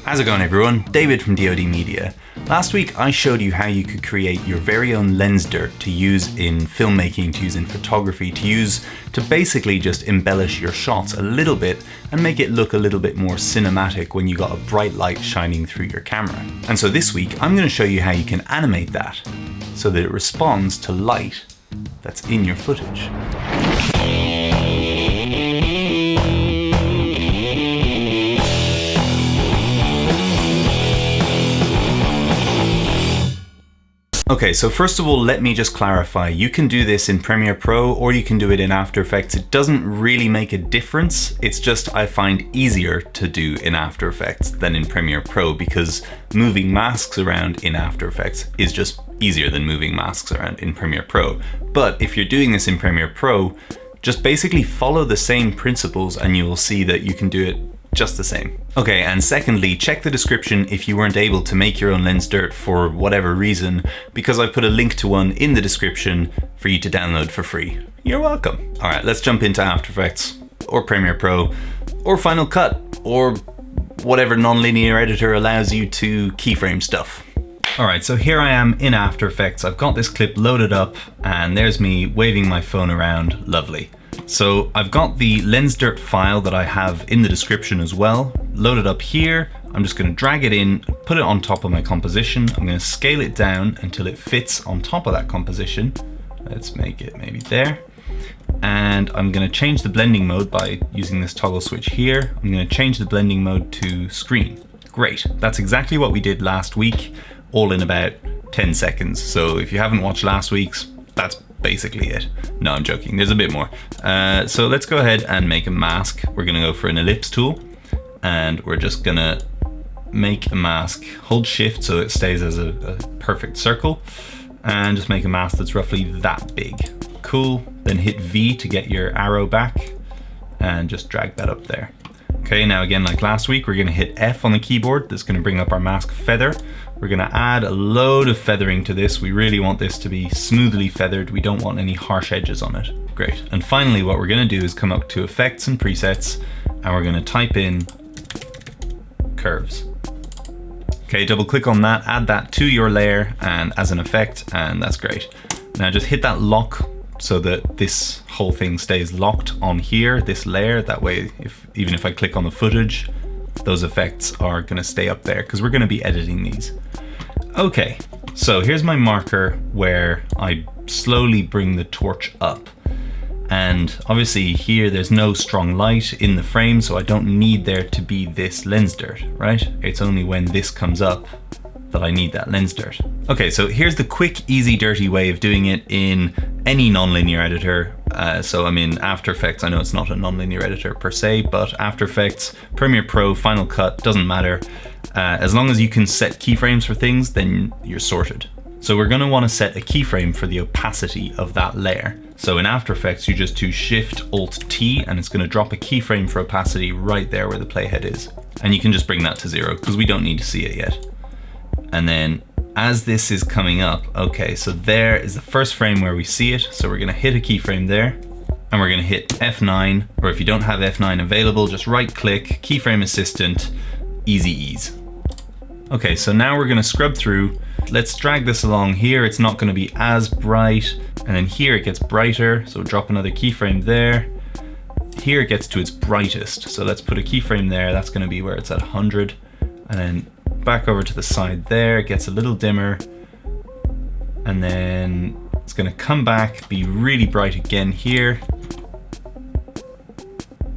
How's it going, everyone? David from dodmedia. Last week I showed you how you could create your very own lens dirt to use in filmmaking, to use in photography, to basically just embellish your shots a little bit and make it look a little bit more cinematic when you got a bright light shining through your camera. And so this week I'm going to show you how you can animate that so that it responds to light that's in your footage. Okay, so first of all, let me just clarify. You can do this in Premiere Pro or you can do it in After Effects. It doesn't really make a difference. It's just I find easier to do in After Effects than in Premiere Pro because moving masks around in After Effects is just easier than moving masks around in Premiere Pro. But if you're doing this in Premiere Pro, just basically follow the same principles and you will see that you can do it just the same. Okay, and secondly, check the description if you weren't able to make your own lens dirt for whatever reason, because I've put a link to one in the description for you to download for free. You're welcome. All right, let's jump into After Effects, or Premiere Pro, or Final Cut, or whatever non-linear editor allows you to keyframe stuff. All right, so here I am in After Effects. I've got this clip loaded up, and there's me waving my phone around. Lovely. So I've got the lens dirt file that I have in the description as well, loaded up here. I'm just going to drag it in, put it on top of my composition. I'm going to scale it down until it fits on top of that composition. Let's make it maybe there. And I'm going to change the blending mode by using this toggle switch here. I'm going to change the blending mode to screen. Great, that's exactly what we did last week, all in about 10 seconds. So if you haven't watched last week's, that's basically it. No, I'm joking, there's a bit more. So let's go ahead and make a mask. We're gonna go for an ellipse tool and we're just gonna make a mask. Hold shift so it stays as a perfect circle and just make a mask that's roughly that big. Cool, then hit V to get your arrow back and just drag that up there. Okay, now again, like last week, we're gonna hit F on the keyboard. That's gonna bring up our mask feather. We're gonna add a load of feathering to this. We really want this to be smoothly feathered. We don't want any harsh edges on it. Great. And finally, what we're gonna do is come up to Effects and Presets, and we're gonna type in curves. Okay, double click on that, add that to your layer and as an effect, and that's great. Now just hit that lock so that this whole thing stays locked on here, this layer. That way, even if I click on the footage, those effects are gonna stay up there because we're gonna be editing these. Okay, so here's my marker where I slowly bring the torch up. And obviously here there's no strong light in the frame, so I don't need there to be this lens dirt, right? It's only when this comes up that I need that lens dirt. Okay, so here's the quick, easy, dirty way of doing it in any nonlinear editor. So I'm in After Effects. I know it's not a nonlinear editor per se, but After Effects, Premiere Pro, Final Cut, doesn't matter. As long as you can set keyframes for things, then you're sorted. So we're gonna wanna set a keyframe for the opacity of that layer. So in After Effects, you just do Shift Alt T and it's gonna drop a keyframe for opacity right there where the playhead is. And you can just bring that to 0 because we don't need to see it yet. And then as this is coming up, okay, so there is the first frame where we see it. So we're gonna hit a keyframe there and we're gonna hit F9, or if you don't have F9 available, just right click, keyframe assistant, easy ease. Okay, so now we're gonna scrub through. Let's drag this along here. It's not gonna be as bright. And then here it gets brighter. So drop another keyframe there. Here it gets to its brightest. So let's put a keyframe there. That's gonna be where it's at 100. And then back over to the side there, it gets a little dimmer. And then it's gonna come back, be really bright again here.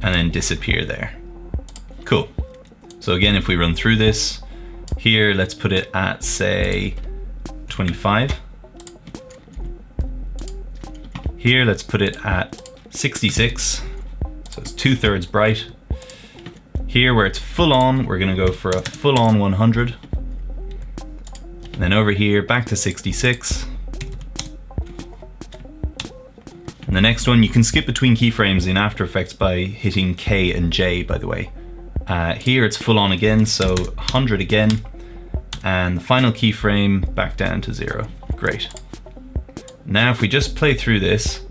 And then disappear there. Cool. So again, if we run through this, here, let's put it at, say, 25. Here, let's put it at 66. So it's 2/3 bright. Here, where it's full on, we're gonna go for a full on 100. And then over here, back to 66. And the next one, you can skip between keyframes in After Effects by hitting K and J, by the way. Here it's full on again, so 100 again. And the final keyframe back down to 0. Great. Now if we just play through this,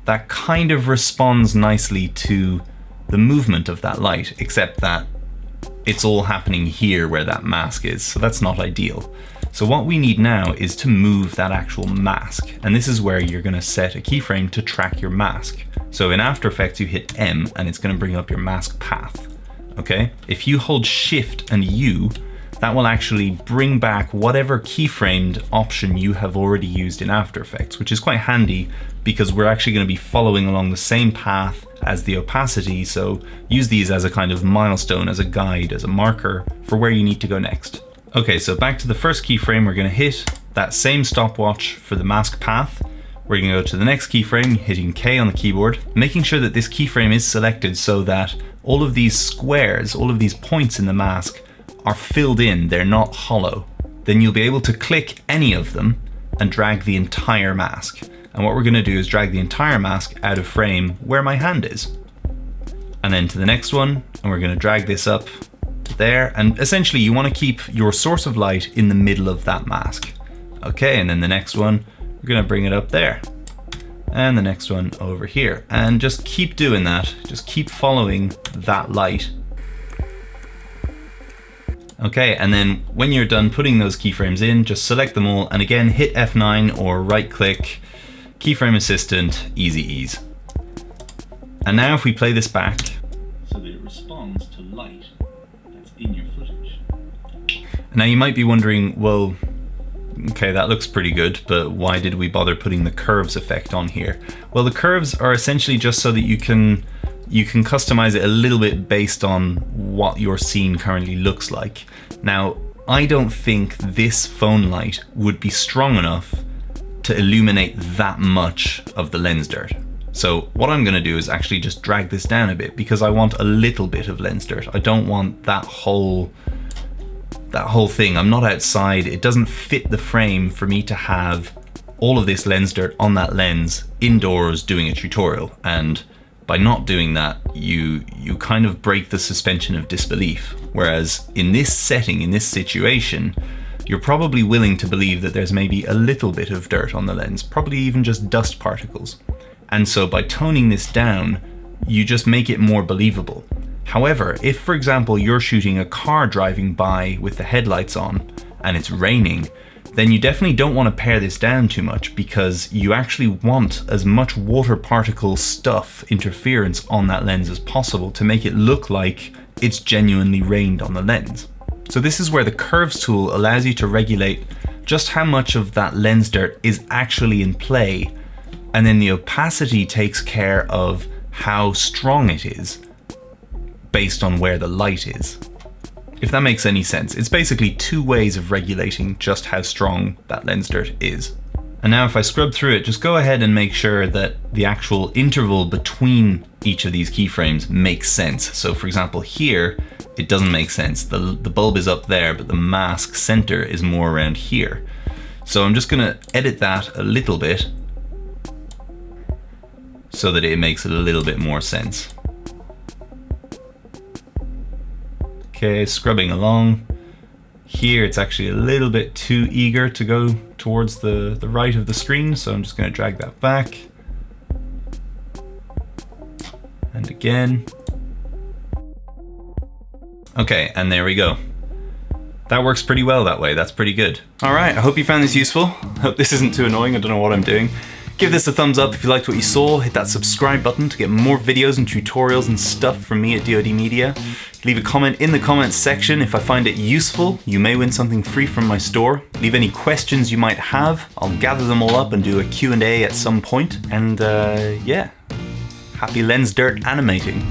that kind of responds nicely to the movement of that light, except that it's all happening here where that mask is, so that's not ideal. So what we need now is to move that actual mask, and this is where you're going to set a keyframe to track your mask. So in After Effects you hit M and it's going to bring up your mask path. Okay, if you hold Shift and U, that will actually bring back whatever keyframed option you have already used in After Effects, which is quite handy because we're actually going to be following along the same path as the opacity, so use these as a kind of milestone, as a guide, as a marker for where you need to go next. Okay, so back to the first keyframe, we're going to hit that same stopwatch for the mask path. We're going to go to the next keyframe, hitting K on the keyboard, making sure that this keyframe is selected so that all of these squares, all of these points in the mask are filled in, they're not hollow. Then you'll be able to click any of them and drag the entire mask. And what we're going to do is drag the entire mask out of frame where my hand is. And then to the next one, and we're going to drag this up to there. And essentially you want to keep your source of light in the middle of that mask. Okay, and then the next one, we're going to bring it up there. And the next one over here. And just keep doing that. Just keep following that light. Okay, and then when you're done putting those keyframes in, just select them all and again hit F9 or right click, keyframe assistant, easy ease. And now if we play this back, so that it responds to light that's in your footage. Now you might be wondering, well, okay, that looks pretty good, but why did we bother putting the curves effect on here? Well, the curves are essentially just so that you can customize it a little bit based on what your scene currently looks like. Now, I don't think this phone light would be strong enough to illuminate that much of the lens dirt. So what I'm gonna do is actually just drag this down a bit because I want a little bit of lens dirt. I don't want that whole thing. I'm not outside. It doesn't fit the frame for me to have all of this lens dirt on that lens indoors doing a tutorial. And by not doing that, you kind of break the suspension of disbelief. Whereas in this setting, in this situation, you're probably willing to believe that there's maybe a little bit of dirt on the lens, probably even just dust particles. And so by toning this down, you just make it more believable. However, if for example, you're shooting a car driving by with the headlights on and it's raining, then you definitely don't want to pare this down too much because you actually want as much water particle stuff, interference on that lens as possible to make it look like it's genuinely rained on the lens. So this is where the curves tool allows you to regulate just how much of that lens dirt is actually in play, and then the opacity takes care of how strong it is based on where the light is. If that makes any sense, it's basically two ways of regulating just how strong that lens dirt is. And now if I scrub through it, just go ahead and make sure that the actual interval between each of these keyframes makes sense. So for example, here, it doesn't make sense. The bulb is up there, but the mask center is more around here. So I'm just gonna edit that a little bit so that it makes a little bit more sense. Okay, scrubbing along. Here it's actually a little bit too eager to go towards the right of the screen, so I'm just going to drag that back. And again. Okay, and there we go. That works pretty well that way, that's pretty good. Alright, I hope you found this useful. I hope this isn't too annoying, I don't know what I'm doing. Give this a thumbs up if you liked what you saw, hit that subscribe button to get more videos and tutorials and stuff from me at dodmedia. Leave a comment in the comments section if I find it useful. You may win something free from my store. Leave any questions you might have. I'll gather them all up and do a Q&A at some point. And yeah, happy lens dirt animating.